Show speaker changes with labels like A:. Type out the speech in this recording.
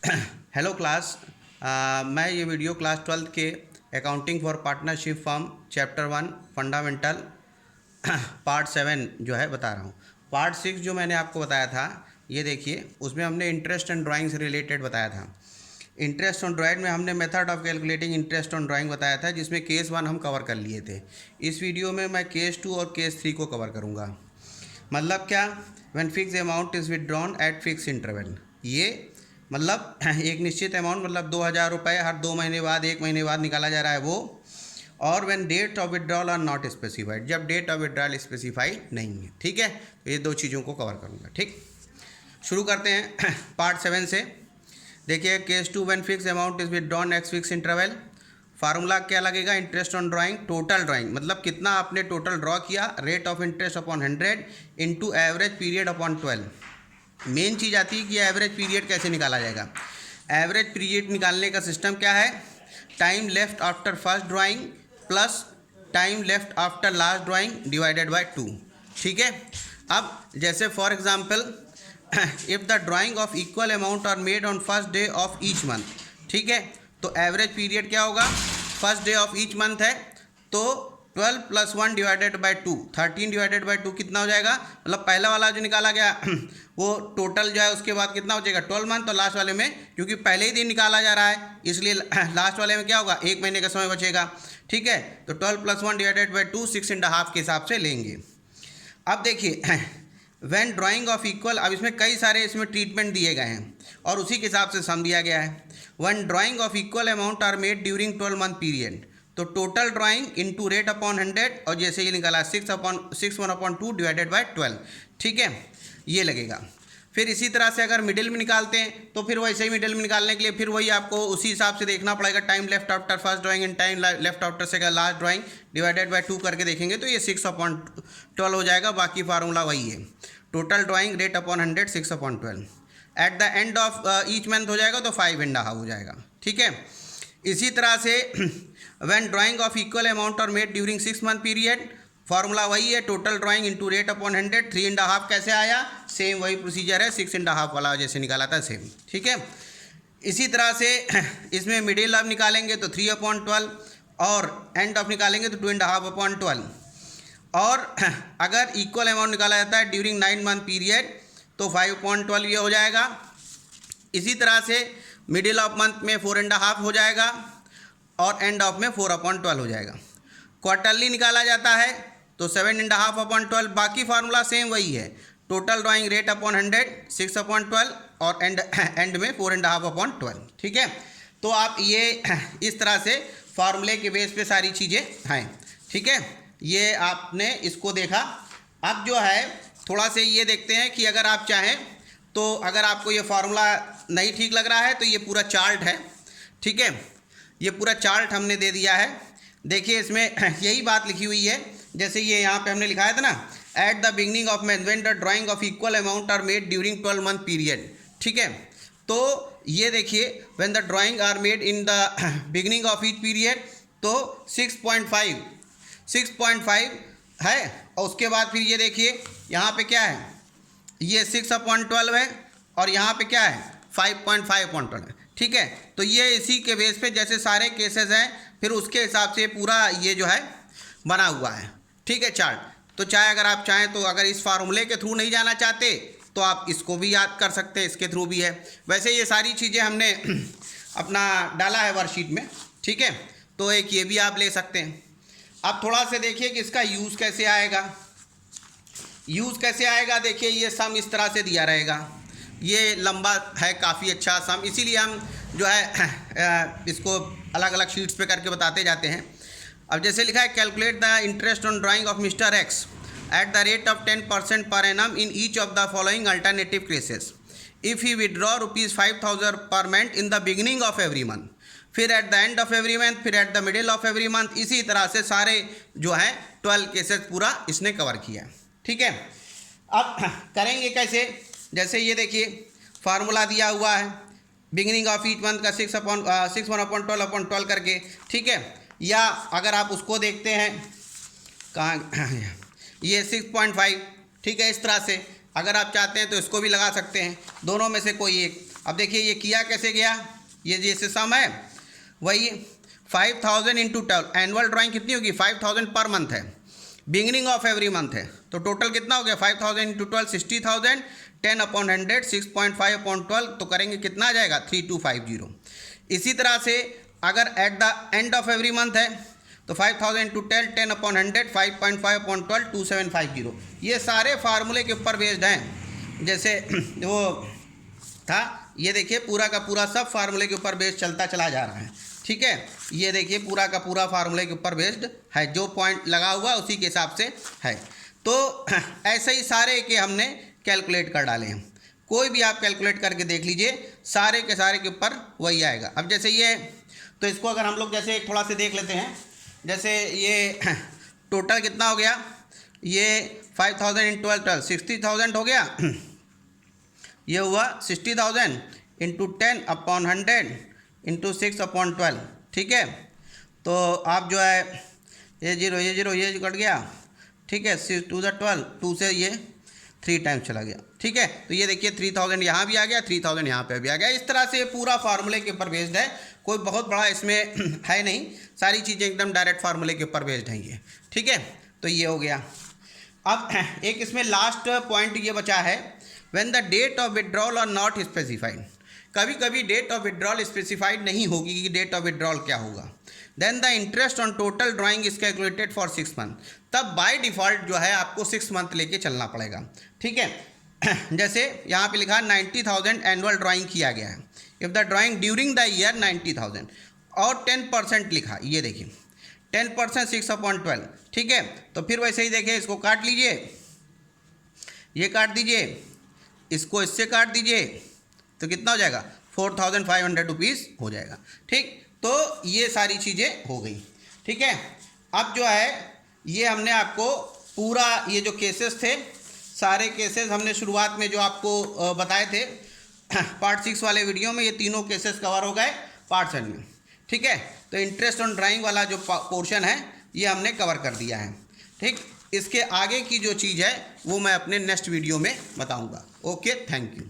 A: Hello class. मैं ये video class 12th के accounting for partnership firm chapter 1 fundamental part 7 जो है बता रहा हूँ। पार्ट 6 जो मैंने आपको बताया था, ये देखिए, उसमें हमने इंटरेस्ट एंड ड्राइंग से रिलेटेड बताया था। इंटरेस्ट ऑन ड्राइंग में हमने method of calculating interest on drawing बताया था, जिसमें केस 1 हम कवर कर लिए थे। इस वीडियो में मैं केस 2 और केस 3 को कवर करूँगा। मतलब क्या? When fix amount is withdrawn eight fix interval. ये मतलब एक निश्चित अमाउंट, मतलब 2000 रुपये हर 2 महीने बाद, 1 महीने बाद निकाला जा रहा है वो। और when date of withdrawal are not specified, जब डेट ऑफ विड्रॉल स्पेसिफाइड नहीं है। ठीक है, तो ये दो चीज़ों को कवर करूँगा। ठीक, शुरू करते हैं पार्ट 7 से। देखिए, case 2, when fix amount is withdrawn X fix interval. Formula क्या लगेगा? Interest on drawing, total drawing, मतलब कितना आपने टोटल ड्रॉ किया, rate of interest upon 100 into average period upon 12। Main चीज़ आती है कि एवरेज पीरियड कैसे निकाला जाएगा। एवरेज पीरियड निकालने का सिस्टम क्या है? Time left after first drawing plus time left after last drawing divided by 2। ठीक है, अब जैसे for example, if the drawing of equal amount are made on first day of each month. ठीक है, तो एवरेज पीरियड क्या होगा? First day of each month है, तो 12 + 1 डिवाइडेड बाई 2, 13 डिवाइडेड बाई 2 कितना हो जाएगा? मतलब पहला वाला जो निकाला गया वो टोटल जो है, उसके बाद कितना हो जाएगा? 12 मंथ। तो लास्ट वाले में, क्योंकि पहले ही दिन निकाला जा रहा है, इसलिए लास्ट वाले में क्या होगा? 1 महीने का समय बचेगा। ठीक है, तो 12 + 1 डिवाइडेड बाई 2 6.5 के हिसाब से लेंगे। अब देखिए, व्हेन ड्राइंग ऑफ इक्वल, अब इसमें कई सारे इसमें ट्रीटमेंट दिए गए हैं और उसी के हिसाब से सम दिया गया है। When drawing of equal amount are made during 12 month period, तो total drawing into rate upon 100, और जैसे ये निकाला 6/2 डिवाइडेड बाई 12। ठीक है, ये लगेगा। फिर इसी तरह से अगर मिडिल में निकालते हैं, तो फिर वैसे ही मिडिल में निकालने के लिए फिर वही आपको उसी हिसाब से देखना पड़ेगा। Time left after first drawing and time left after second last drawing divided by 2 करके देखेंगे, तो ये 6/12 हो जाएगा। बाकी फार्मूला वही है, total drawing rate upon 100 6/12। Eight the end of each month हो जाएगा तो 5.5 हो जाएगा। ठीक है, इसी तरह से when drawing of equal amount are made during 6 month period, formula वही है, total drawing into rate upon 100। 3.5 कैसे आया? सेम वही प्रोसीजर है, 6.5 वाला जैसे निकाला था सेम। ठीक है, इसी तरह से इसमें मिडिल अब निकालेंगे तो 3/12, और एंड ऑफ निकालेंगे तो 2.5/12। और अगर इक्वल अमाउंट निकाला जाता है ड्यूरिंग 9 मंथ पीरियड, तो 5/12 ये हो जाएगा। इसी तरह से मिडिल ऑफ मंथ में 4.5 हो जाएगा, और एंड ऑफ में 4/12 हो जाएगा। क्वार्टरली निकाला जाता है तो 7.5/12। बाकी फार्मूला सेम वही है, टोटल ड्राइंग रेट अपॉन 100 6/12, और एंड में 4.5/12। ठीक है, तो आप ये इस तरह से फार्मूले के बेस पे सारी चीज़ें हैं। ठीक है, ये आपने इसको देखा। अब जो है थोड़ा से ये देखते हैं कि अगर आप चाहें तो, अगर आपको ये फार्मूला नहीं ठीक लग रहा है, तो ये पूरा चार्ट है। ठीक है, ये पूरा चार्ट हमने दे दिया है। देखिए, इसमें यही बात लिखी हुई है, जैसे ये यहाँ पे हमने लिखा था ना, at the beginning of month when the drawing of equal amount are made during 12 month period. ठीक है, तो ये देखिए, when the drawing are made in the beginning of each period, तो 6.5 है, और उसके बाद फिर ये देखिए यहाँ पे क्या है, ये 6/12 है, और यहाँ पे क्या है 5.5/12 है। ठीक है, तो ये इसी के बेस पे जैसे सारे केसेस हैं, फिर उसके हिसाब से पूरा ये जो है बना हुआ है। ठीक है, चार्ट। तो चाहे अगर आप चाहें तो, अगर इस फार्मूले के थ्रू नहीं जाना चाहते तो आप इसको भी याद कर सकते हैं, इसके थ्रू भी है। वैसे ये सारी चीज़ें हमने अपना डाला है वर्कशीट में। ठीक है, तो एक ये भी आप ले सकते हैं। अब थोड़ा से देखिए कि इसका यूज़ कैसे आएगा। यूज़ कैसे आएगा? देखिए, ये सम इस तरह से दिया रहेगा, ये लंबा है काफ़ी अच्छा सम, इसीलिए हम जो है इसको अलग अलग शीट्स पे करके बताते जाते हैं। अब जैसे लिखा है, calculate the interest on drawing of mister X at the rate of 10% per annum in each of the following alternative cases. If he withdraw ₹5,000 per month in the beginning of every month, फिर at the end of every month, फिर at the middle of every month. इसी तरह से सारे जो हैं 12 cases पूरा इसने कवर किया है। ठीक है, अब करेंगे कैसे? जैसे ये देखिए, फार्मूला दिया हुआ है, बिगिनिंग ऑफ ईच मंथ का 6/12/12 करके। ठीक है, या अगर आप उसको देखते हैं, कहाँ ये 6.5। ठीक है, इस तरह से अगर आप चाहते हैं तो इसको भी लगा सकते हैं, दोनों में से कोई एक। अब देखिए ये किया कैसे गया, ये जैसे सम है वही 5000 इंटू 12, एनुअल ड्राइंग कितनी होगी 5000 पर मंथ है, बिगिनिंग ऑफ एवरी मंथ है, तो टोटल कितना हो गया 5000 इंटू 12 60,000, 10/100 6.5/12, तो करेंगे कितना आ जाएगा 3250। इसी तरह से अगर eight the end of every month है तो 5000 इंटू 10 10/100 5.5/12 2750। ये सारे फार्मूले के ऊपर बेस्ड हैं, जैसे वो था ये देखिए पूरा का पूरा सब फार्मूले के ऊपर बेस्ड चलता चला जा रहा है, ठीक है। ये देखिए पूरा का पूरा फार्मूले के ऊपर बेस्ड है, जो पॉइंट लगा हुआ उसी के हिसाब से है। तो ऐसे ही सारे के हमने कैलकुलेट कर डाले हैं, कोई भी आप कैलकुलेट करके देख लीजिए, सारे के सारे के ऊपर वही आएगा। अब जैसे ये, तो इसको अगर हम लोग जैसे थोड़ा से देख लेते हैं, जैसे ये टोटल कितना हो गया, ये 5000 इंटू 12 60,000 हो गया, ये हुआ 60,000 इंटू 10/100 इंटू 6/12, ठीक है। तो आप जो है ये जीरो ये कट गया, ठीक है, 6 2 12, 2 से ये 3 टाइम्स चला गया, ठीक है। तो ये देखिए 3000 यहाँ भी आ गया, 3000 यहाँ पे भी आ गया। इस तरह से पूरा फार्मूले के ऊपर बेस्ड है, कोई बहुत बड़ा इसमें है नहीं, सारी चीज़ें एकदम डायरेक्ट फार्मूले के ऊपर बेस्ड हैं ये, ठीक है। तो ये हो गया। अब एक इसमें लास्ट पॉइंट ये बचा है, when the date of withdrawal are not specified. कभी कभी डेट ऑफ विड्रॉल स्पेसिफाइड नहीं होगी कि डेट ऑफ विड्रॉल क्या होगा। Then the interest on total drawing is calculated for 6 month, तब बाय डिफ़ॉल्ट जो है आपको 6 मंथ लेके चलना पड़ेगा, ठीक है। जैसे यहाँ पे लिखा 90,000 एनुअल ड्राइंग किया गया है, if the drawing during the year 90,000 और 10% लिखा, ये देखिए 10% 6/12, ठीक है। तो फिर वैसे ही देखिए, इसको काट लीजिए, ये काट दीजिए, इसको इससे काट दीजिए, तो कितना हो जाएगा 4,500 रुपीज़ हो जाएगा, ठीक। तो ये सारी चीज़ें हो गई, ठीक है। अब जो है ये हमने आपको पूरा ये जो केसेस थे, सारे केसेस हमने शुरुआत में जो आपको बताए थे पार्ट 6 वाले वीडियो में, ये तीनों केसेस कवर हो गए पार्ट 7 में, ठीक है। तो इंटरेस्ट ऑन ड्राइंग वाला जो पोर्शन है ये हमने कवर कर दिया है, ठीक। इसके आगे की जो चीज़ है वो मैं अपने नेक्स्ट वीडियो में बताऊंगा। Okay, thank you.